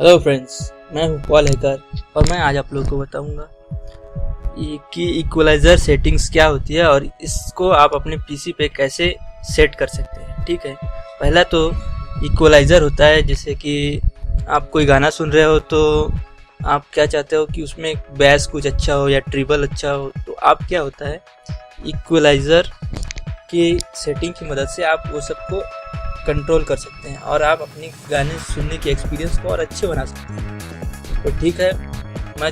Hello friends, मैं हूँ Paul hacker और मैं आज आप लोगों को बताऊंगा कि इक्वलाइज़र सेटिंग्स क्या होती है और इसको आप अपने पीसी पे कैसे सेट कर सकते हैं। ठीक है, पहला तो इक्वलाइज़र होता है, जैसे कि आप कोई गाना सुन रहे हो तो आप क्या चाहते हो कि उसमें बेस कुछ अच्छा हो या ट्रिबल अच्छा हो, तो आप क्या होता है इक्वलाइज़र की सेटिंग की मदद से आप वो सबको कंट्रोल कर सकते हैं और आप अपनी गाने सुनने के एक्सपीरियंस को और अच्छे बना सकते हैं। तो ठीक है, मैं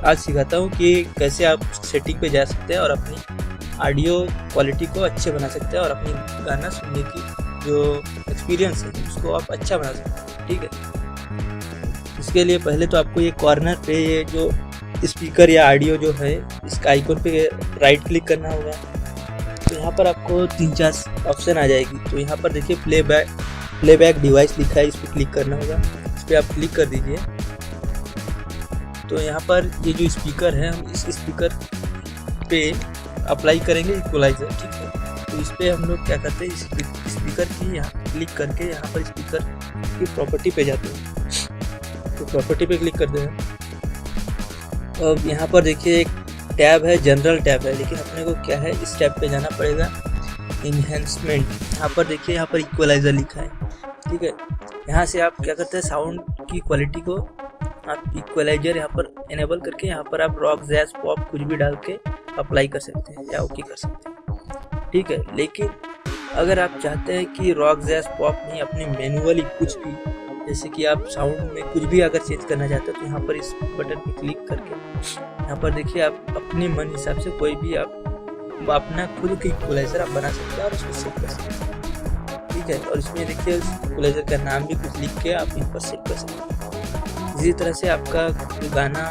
आज सिखाता हूँ कि कैसे आप सेटिंग पे जा सकते हैं और अपनी ऑडियो क्वालिटी को अच्छे बना सकते हैं और अपनी गाना सुनने की जो एक्सपीरियंस है उसको आप अच्छा बना सकते हैं। ठीक है, इसके लिए पहले तो आपको ये कॉर्नर पे ये जो स्पीकर या ऑडियो जो है इसका आइकन पे राइट क्लिक करना होगा। तो यहाँ पर आपको 3-4 ऑप्शन आ जाएगी। तो यहाँ पर देखिए प्लेबैक डिवाइस लिखा है, इस पर क्लिक करना होगा। इस पर आप क्लिक कर दीजिए। तो यहाँ पर ये जो स्पीकर है, हम इस स्पीकर पे अप्लाई करेंगे इक्वलाइज़र। ठीक है, तो इस पर हम लोग क्या करते हैं, स्पीकर की यहाँ क्लिक करके यहाँ पर स्पीकर की प्रॉपर्टी पे जाते हैं। तो प्रॉपर्टी पे क्लिक करते हैं। अब यहाँ पर देखिए एक टैब है, जनरल टैब है, लेकिन अपने को क्या है इस टैब पे जाना पड़ेगा, इन्हेंसमेंट। यहाँ पर देखिए यहाँ पर इक्वलाइज़र लिखा है। ठीक है, यहाँ से आप क्या करते हैं, साउंड की क्वालिटी को आप इक्वलाइज़र यहाँ पर इनेबल करके यहाँ पर आप रॉक जैज पॉप कुछ भी डाल के अप्लाई कर सकते हैं या ओके कर सकते हैं। ठीक है, लेकिन अगर आप चाहते हैं कि रॉक जैज पॉप नहीं, अपने मैनुअली कुछ भी, जैसे कि आप साउंड में कुछ भी अगर चेंज करना चाहते हो तो यहाँ पर इस बटन पे क्लिक करके यहाँ पर देखिए आप अपने मन हिसाब से कोई भी आप अपना खुद की इक्वलाइज़र आप बना सकते हैं और उसको सेट कर सकते हैं। ठीक है, और इसमें देखिए इक्वलाइज़र का नाम भी कुछ लिख के आप इन पर सेट कर सकते हैं। इसी तरह से आपका गाना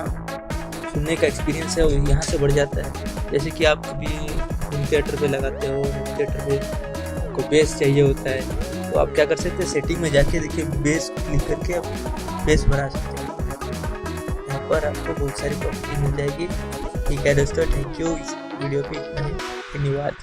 सुनने का एक्सपीरियंस है वो यहाँ से बढ़ जाता है। जैसे कि आप कभी होम थिएटर पे लगाते हो, होम थिएटर पे आपको बेस चाहिए होता है, तो आप क्या कर सकते हैं, सेटिंग में जाके देखिए बेस क्लिक करके आप बेस बना सकते हैं। यहाँ पर आपको बहुत सारी प्रॉपर्टी मिल जाएगी। ठीक है दोस्तों, थैंक यू। इस वीडियो पे इतना ही, धन्यवाद।